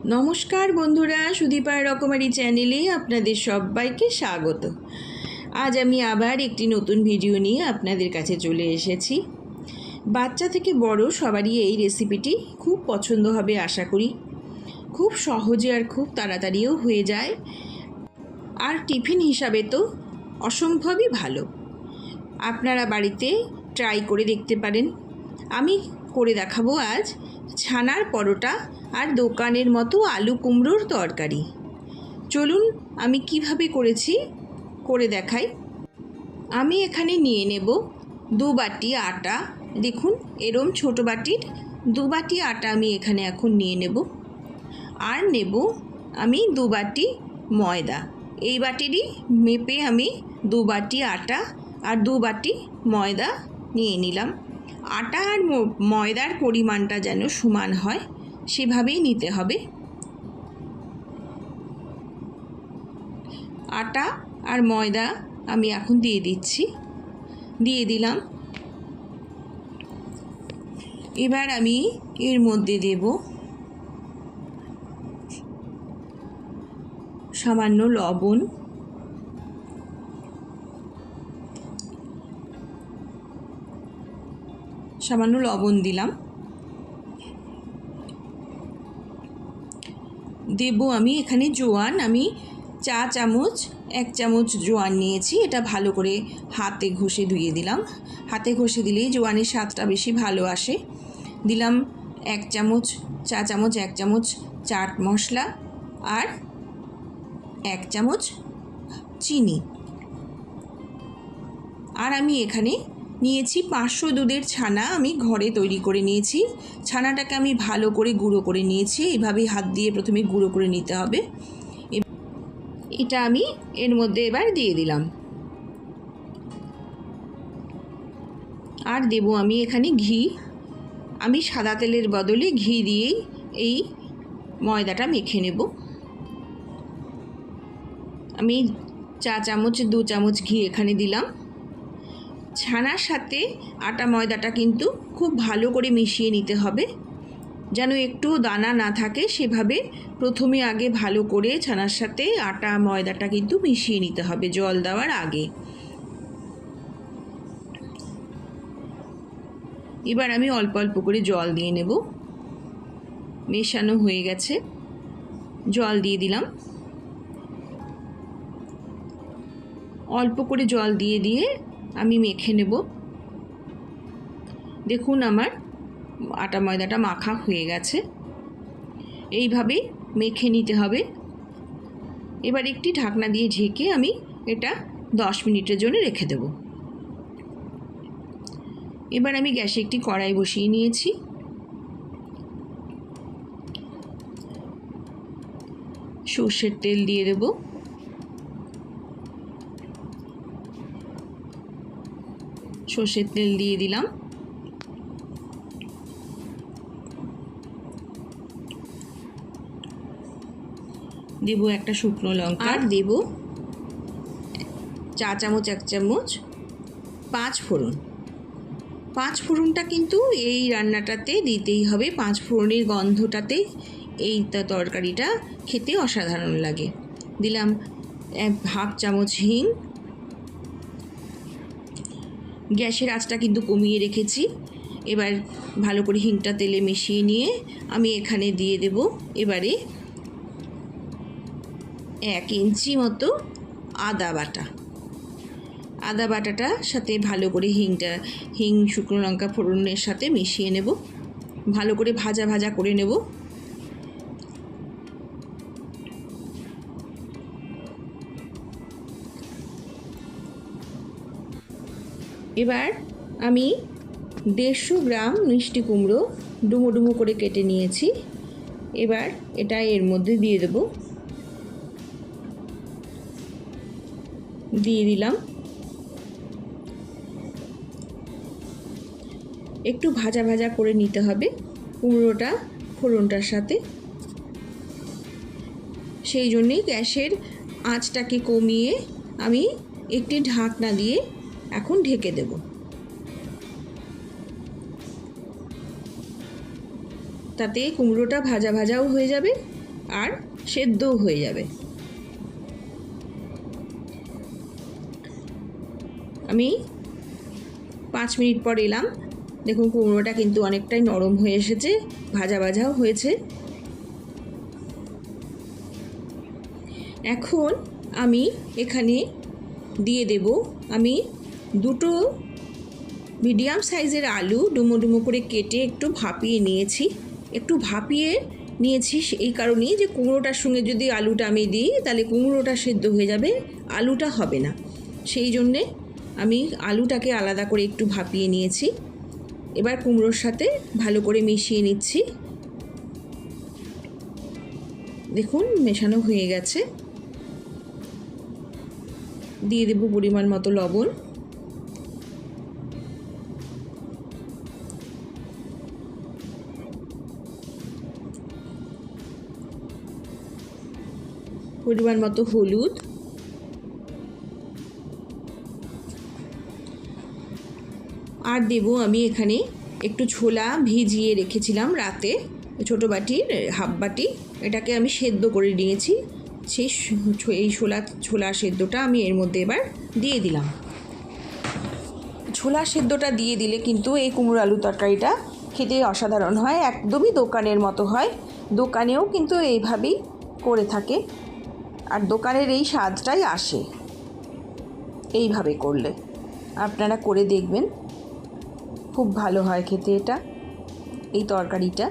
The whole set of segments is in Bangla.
নমস্কার বন্ধুরা, সুদীপার রকমারি চ্যানেলে আপনাদের সবাইকে স্বাগত। আজ আমি আবার একটি নতুন ভিডিও নিয়ে আপনাদের কাছে চলে এসেছি। বাচ্চা থেকে বড় সবারই এই রেসিপিটি খুব পছন্দ হবে আশা করি। খুব সহজে আর খুব তাড়াতাড়িও হয়ে যায়, আর টিফিন হিসাবে তো অসম্ভবই ভালো। আপনারা বাড়িতে ট্রাই করে দেখতে পারেন। আমি করে দেখাবো আজ ছানার পরোটা আর দোকানের মতো আলু কুমড়োর তরকারি। চলুন আমি কিভাবে করেছি করে দেখাই। আমি এখানে নিয়ে নেব 2 বাটি আটা। দেখুন এরম ছোট বাটির 2 বাটি আটা আমি এখানে এখন নিয়ে নেব। আর নেব আমি 2 বাটি ময়দা। এই বাটিরই মেপে আমি 2 বাটি আটা আর 2 বাটি ময়দা নিয়ে নিলাম। আটা আর ময়দার পরিমাণটা যেন সমান হয় সেভাবেই নিতে হবে। আটা আর ময়দা আমি এখন দিয়ে দিলাম। এবার আমি এর মধ্যে দেব সামান্য লবণ, দিলাম। দেব আমি এখানে জোয়ান। আমি 1 চামচ জোয়ান নিয়েছি। এটা ভালো করে হাতে ঘষে ধুয়ে দিলাম। হাতে ঘষে দিলেই জোয়ানের স্বাদটা বেশি ভালো আসে। দিলাম 1 চামচ চাট মশলা আর 1 চামচ চিনি। আর আমি এখানে নিয়েছি 500 দুধের ছানা। আমি ঘরে তৈরি করে নিয়েছি। ছানাটাকে আমি ভালো করে গুঁড়ো করে নিয়েছি। এইভাবেই হাত দিয়ে প্রথমে গুঁড়ো করে নিতে হবে। এটা আমি এর মধ্যে এবার দিয়ে দিলাম। আর দেব আমি এখানে ঘি। আমি সাদা তেলের বদলে ঘি দিয়েই এই ময়দাটা মেখে নেব। আমি 2 চামচ ঘি এখানে দিলাম। ছানার সাথে আটা ময়দাটা কিন্তু খুব ভালো করে মিশিয়ে নিতে হবে, যেন একটু দানা না থাকে। সেভাবে প্রথমে আগে ভালো করে ছানার সাথে আটা ময়দাটা কিন্তু মিশিয়ে নিতে হবে জল দেওয়ার আগে। এবার আমি অল্প অল্প করে জল দিয়ে নেব। মেশানো হয়ে গেছে, জল দিয়ে দিলাম। অল্প করে জল দিয়ে আমি মেখে নেব। দেখুন আমার আটা ময়দাটা মাখা হয়ে গেছে। এইভাবেই মেখে নিতে হবে। এবার একটি ঢাকনা দিয়ে ঢেকে আমি এটা 10 মিনিটের জন্য রেখে দেব। এবার আমি গ্যাসে একটি কড়াই বসিয়ে নিয়েছি। সর্ষের তেল দিয়ে দেব। সর্ষের তেল দিয়ে দিলাম। দেব একটা শুকনো লঙ্কা। আর দেব 1 চামচ 5 ফোড়ন। 5 ফোড়নটা কিন্তু এই রান্নাটাতে দিতেই হবে। 5 ফোড়নের গন্ধটাতে এই তরকারিটা খেতে অসাধারণ লাগে। দিলাম 1/2 চামচ হিং। গ্যাসের আঁচটা কিন্তু কমিয়ে রেখেছি। এবার ভালো করে হিংটা তেলে মিশিয়ে নিয়ে আমি এখানে দিয়ে দেব এবারে 1 ইঞ্চি মতো আদা বাটা। আদা বাটাটার সাথে ভালো করে হিং শুকনো লঙ্কা ফোড়নের সাথে মিশিয়ে নেব। ভালো করে ভাজা করে নেব। এবার আমি 150 গ্রাম মিষ্টি কুমড়ো ডুমো করে কেটে নিয়েছি। এবার এটা এর মধ্যে দিয়ে দেব। দিয়ে দিলাম। একটু ভাজা করে নিতে হবে কুমড়োটা ফোড়নটার সাথে। সেই জন্যেই গ্যাসের আঁচটাকে কমিয়ে আমি একটি ঢাকনা দিয়ে এখন ঢেকে দেব। তাতে কুমড়োটা ভাজাও হয়ে যাবে আর সেদ্ধও হয়ে যাবে। আমি 5 মিনিট পর এলাম। দেখুন কুমড়োটা কিন্তু অনেকটাই নরম হয়ে এসেছে, ভাজা ভাজাও হয়েছে। এখন আমি এখানে দিয়ে দেব আমি 2টো মিডিয়াম সাইজের আলু ডুমো ডুমো করে কেটে একটু ভাপিয়ে নিয়েছি। এই কারণেই যে কুমড়োটার সঙ্গে যদি আলুটা আমি দিই তাহলে কুমড়োটা সেদ্ধ হয়ে যাবে, আলুটা হবে না। সেই জন্যে আমি আলুটাকে আলাদা করে একটু ভাপিয়ে নিয়েছি। এবার কুমড়োর সাথে ভালো করে মিশিয়ে নিচ্ছি। দেখুন মেশানো হয়ে গেছে। দিয়ে দেব পরিমাণ মতো লবণ। পরিমাণ মতো হলুদ। আর দেব আমি এখানে একটু ছোলা ভিজিয়ে রেখেছিলাম রাতে, ছোটো বাটির হাফ বাটি, এটাকে আমি সেদ্ধ করে নিয়েছি। এই ছোলা সেদ্ধটা আমি এর মধ্যে এবার দিয়ে দিলাম। ছোলা সেদ্ধটা দিয়ে দিলে কিন্তু এই কুমড়ো আলু তরকারিটা খেতে অসাধারণ হয়, একদমই দোকানের মতো হয়। দোকানেও কিন্তু এইভাবেই করে থাকে, আর দোকানের এই স্বাদটাই আসে এইভাবে করলে। আপনারা করে দেখবেন, খুব ভালো হয় খেতে এই তরকারিটা।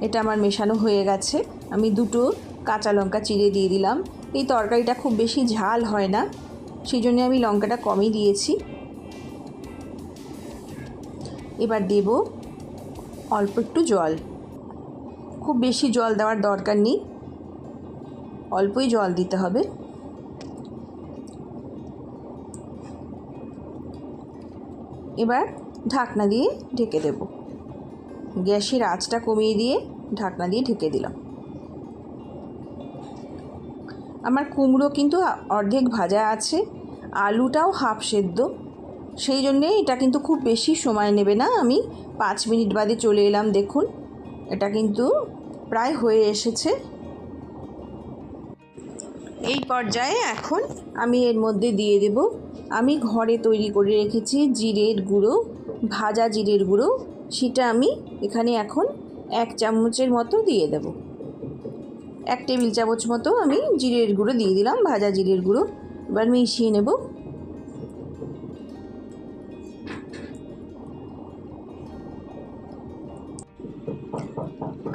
এটা আমার মেশানো হয়ে গেছে। আমি 2টো কাঁচা লঙ্কা চিড়ে দিয়ে দিলাম। এই তরকারিটা খুব বেশি ঝাল হয় না, সেই জন্য আমি লঙ্কাটা কমই দিয়েছি। এবার দেব অল্প একটু জল। খুব বেশি জল দেওয়ার দরকার নেই, অল্পই জল দিতে হবে। এবার ঢাকনা দিয়ে ঢেকে দেব। গ্যাসের আঁচটা কমিয়ে দিয়ে ঢাকনা দিয়ে ঢেকে দিলাম। আমার কুমড়ো কিন্তু অর্ধেক ভাজা আছে, আলুটাও হাফ সেদ্ধ, সেই জন্যে এটা কিন্তু খুব বেশি সময় নেবে না। আমি 5 মিনিট বাদে চলে এলাম। দেখুন এটা কিন্তু প্রায় হয়ে এসেছে। এই পর্যায়ে এখন আমি এর মধ্যে দিয়ে দেব আমি ঘরে তৈরি করে রেখেছি জিরের গুঁড়ো, ভাজা জিরের গুঁড়ো। সেটা আমি এখানে এখন 1 চামচের মতো দিয়ে দেব। 1 টেবিল চামচ মতো আমি জিরের গুঁড়ো দিয়ে দিলাম, ভাজা জিরের গুঁড়ো। এবার মিশিয়ে নেব।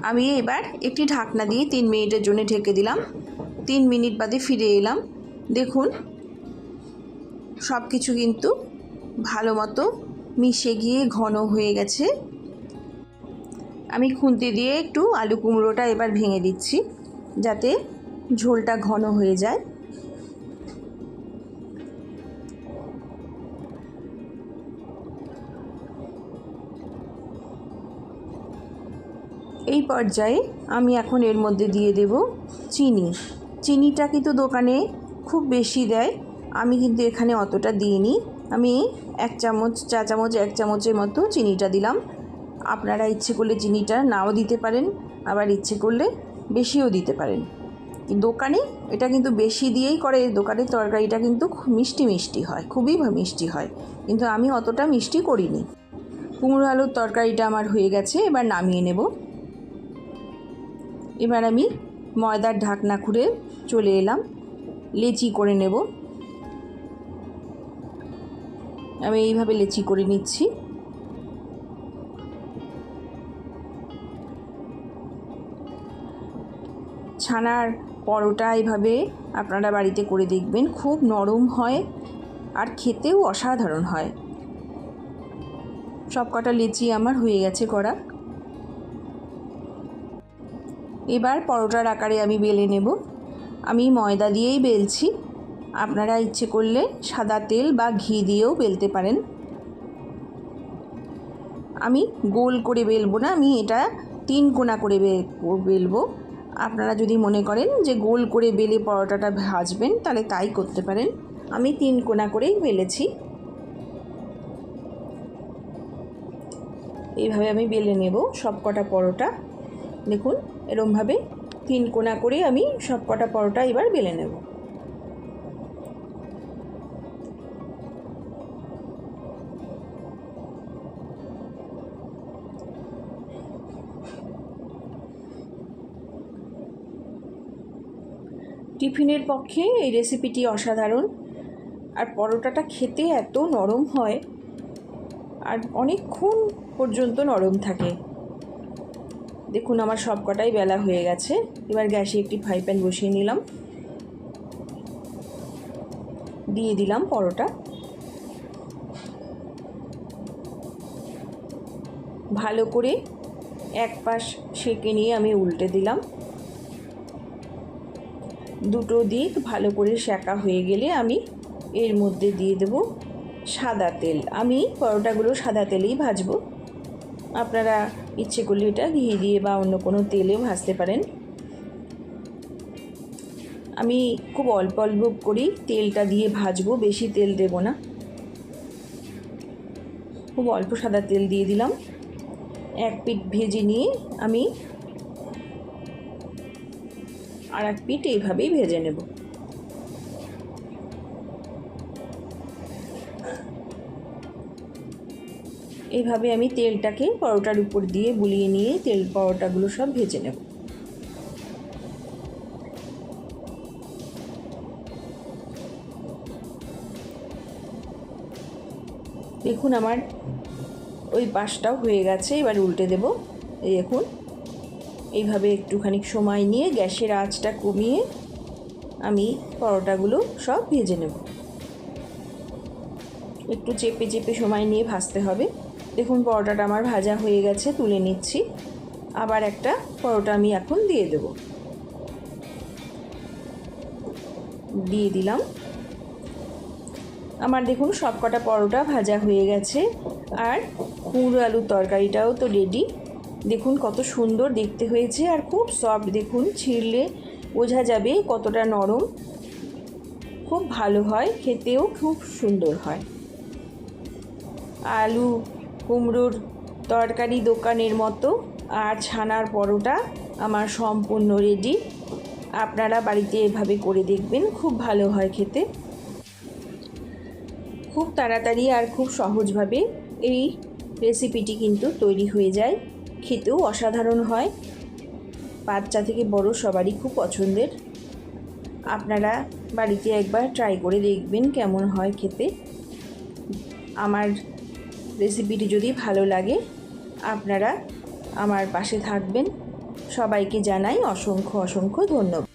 আমি এবার একটি ঢাকনা দিয়ে 3 মিনিটের জন্য ঢেকে দিলাম। 3 মিনিট বাদে ফিরে এলাম। দেখুন সব কিছু কিন্তু ভালো মতো মিশে গিয়ে ঘন হয়ে গেছে। আমি খুন্তি দিয়ে একটু আলু কুমড়োটা এবার ভেঙে দিচ্ছি, যাতে ঝোলটা ঘন হয়ে যায়। এই পর্যায়ে আমি এখন এর মধ্যে দিয়ে দেব চিনি। চিনিটা কিন্তু দোকানে খুব বেশি দেয়, আমি কিন্তু এখানে অতটা দিইনি। আমি 1 চামচ, চা চামচ 1 চামচের মতো চিনিটা দিলাম। আপনারা ইচ্ছে করলে চিনিটা নাও দিতে পারেন, আবার ইচ্ছে করলে বেশিও দিতে পারেন। দোকানে এটা কিন্তু বেশি দিয়েই করে। দোকানের তরকারিটা কিন্তু মিষ্টি মিষ্টি হয়, খুবই মিষ্টি হয়, কিন্তু আমি অতটা মিষ্টি করিনি। কুমড়ো আলুর তরকারিটা আমার হয়ে গেছে, এবার নামিয়ে নেব। এবার আমি ময়দার ঢাকনা খুলে চলে এলাম, লেচি করে নেব। আমি এইভাবে লেচি করে নিচ্ছি। ছানার পরোটা এইভাবে আপনারা বাড়িতে করে দেখবেন, খুব নরম হয় আর খেতেও অসাধারণ হয়। সব কটা লেচি আমার হয়ে গেছে করা। এবার পরোটার আকারে আমি বেলে নেব। আমি ময়দা দিয়েই বেলছি, আপনারা ইচ্ছে করলে সাদা তেল বা ঘি দিয়েও বেলতে পারেন। আমি গোল করে বেলবো না, আমি এটা 3 কোনা করে বেলবো। আপনারা যদি মনে করেন যে গোল করে বেলে পরোটাটা ভাজবেন তাহলে তাই করতে পারেন। আমি 3 কোনা করেই বেলেছি। এইভাবে আমি বেলে নেব সব কটা পরোটা। দেখুন এরমভাবে তিন কোনা করে আমি সব কটা পরোটা এবার বেলে নেব। টিফিনের পক্ষে এই রেসিপিটি অসাধারণ, আর পরোটাটা খেতে এত নরম হয় আর অনেকক্ষণ পর্যন্ত নরম থাকে। দেখুন আমার সব কটাই বেলা হয়ে গেছে। এবার গ্যাসে একটি ফ্রাই প্যান বসিয়ে নিলাম, দিয়ে দিলাম পরোটা। ভালো করে এক পাশ সেঁকে নিয়ে আমি উল্টে দিলাম। দুটো দিক ভালো করে সেঁকা হয়ে গেলে আমি এর মধ্যে দিয়ে দেব সাদা তেল। আমি পরোটাগুলো সাদা তেলেই ভাজবো, আপনারা ইচ্ছে করলে এটা ঘি দিয়ে বা অন্য কোনো তেলেও ভাজতে পারেন। আমি খুব অল্প অল্প করেই তেলটা দিয়ে ভাজবো, বেশি তেল দেব না। খুব অল্প সাদা তেল দিয়ে দিলাম। এক পিঠ ভেজে নিয়ে আমি আর এক পিঠ এইভাবেই ভেজে নেব। এইভাবে আমি তেলটাকে পরোটার উপর দিয়ে বুলিয়ে নিয়ে পরোটাগুলো সব ভেজে নেব। দেখুন আমার ওই পাশটাও হয়ে গেছে, এবার উল্টে দেব। এই দেখুন এইভাবে একটুখানি সময় নিয়ে গ্যাসের আঁচটা কমিয়ে আমি পরোটাগুলো সব ভেজে নেব। একটু চেপে চেপে সময় নিয়ে ভাজতে হবে। দেখুন পরোটাটা আমার ভাজা হয়ে গেছে, তুলে নিচ্ছি। আবার একটা পরোটা আমি এখন দিয়ে দেব, দিয়ে দিলাম। আমার দেখুন সব কটা পরোটা ভাজা হয়ে গেছে, আর কুমড়ো আলুর তরকারিটাও তো রেডি। দেখুন কত সুন্দর দেখতে হয়েছে আর খুব সফট। দেখুন ছিঁড়লে বোঝা যাবে কতটা নরম, খুব ভালো হয়, খেতেও খুব সুন্দর হয়। আলু কুমড়োর তরকারি দোকানের মতো, আর ছানার পরোটা আমার সম্পূর্ণ রেডি। আপনারা বাড়িতে এভাবে করে দেখবেন, খুব ভালো হয় খেতে। খুব তাড়াতাড়ি আর খুব সহজভাবে এই রেসিপিটি কিন্তু তৈরি হয়ে যায়। খেতেও অসাধারণ হয়, বাচ্চা থেকে বড় সবারই খুব পছন্দের। আপনারা বাড়িতে একবার ট্রাই করে দেখবেন কেমন হয় খেতে। আমার রেসিপিটি যদি ভালো লাগে আপনারা আমার পাশে থাকবেন। সবাইকে জানাই অসংখ্য অসংখ্য ধন্যবাদ।